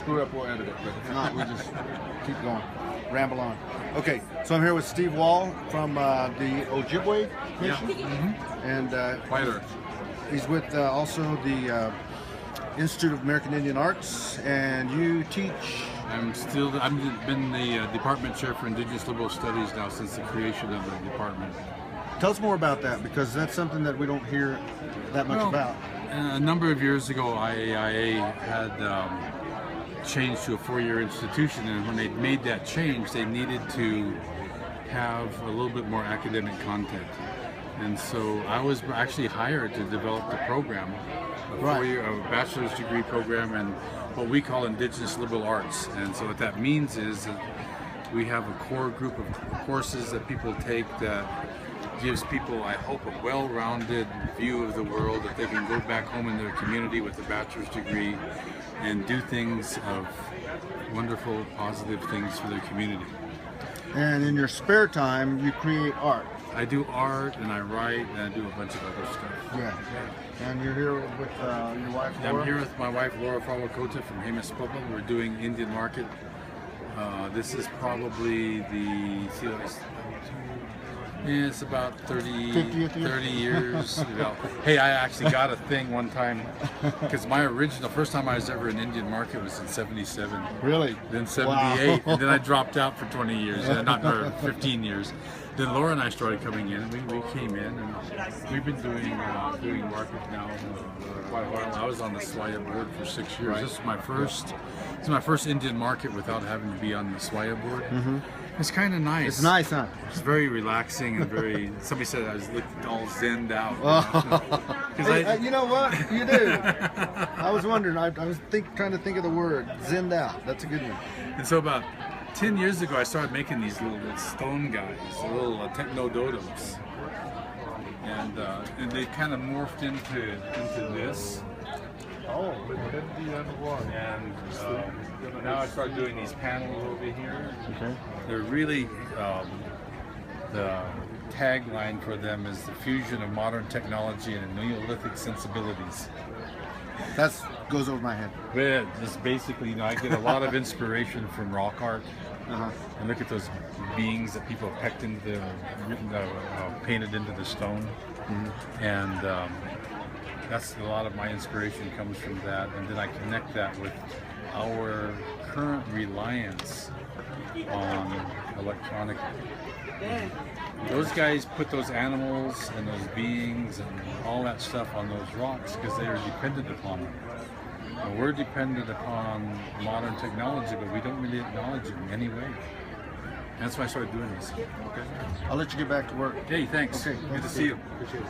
screw up, we'll edit it. But If not, we just keep going, ramble on. Okay, so I'm here with Steve Wall from the Ojibwe Mission, and White Earth. he's with also the Institute of American Indian Arts, and you teach. I've been the department chair for Indigenous Liberal Studies now since the creation of the department. Tell us more about that, because that's something that we don't hear that much about. A number of years ago, IAIA had changed to a 4-year institution, and when they made that change, they needed to have a little bit more academic content. And so I was actually hired to develop the program, a 4-year bachelor's degree program in what we call Indigenous Liberal Arts. And so what that means is that we have a core group of courses that people take that gives people, I hope, a well-rounded view of the world, that they can go back home in their community with a bachelor's degree and do things of wonderful, positive things for their community. And in your spare time, you create art. I do art, and I write, and I do a bunch of other stuff. Yeah. And you're here with your wife, Laura? I'm here with my wife, Laura Falwakota from Hamaspopa. We're doing Indian Market. This is probably it's about 30 years ago. Hey, I actually got a thing one time, because my first time I was ever in Indian Market was in 77. Really? Then 78, and then I dropped out for 20 years, or 15 years. Then Laura and I started coming in, and we came in, and we've been doing market now for quite a while. I was on the SWAIA board for 6 years. Right. This is my first Indian Market without having to be on the SWAIA board. It's kind of nice. It's nice, huh? It's very relaxing and very. Somebody said I was looking all zenned out. You know what? You do. I was wondering. I was trying to think of the word zenned out. That's a good one. And so about 10 years ago, I started making these little stone guys, little techno-dodos, and they kind of morphed into this. Oh, And now I started doing these panels over here. Okay. They're really, the tagline for them is the fusion of modern technology and Neolithic sensibilities. That goes over my head. But just basically, I get a lot of inspiration from rock art. And look at those beings that people have pecked into painted into the stone. And that's a lot of my inspiration comes from that, and then I connect that with our current reliance on electronic. Those guys put those animals and those beings and all that stuff on those rocks because they are dependent upon them. And we're dependent upon modern technology, but we don't really acknowledge it in any way. And that's why I started doing this. Okay. I'll let you get back to work. Hey, thanks. Okay. Good to see you. Appreciate it.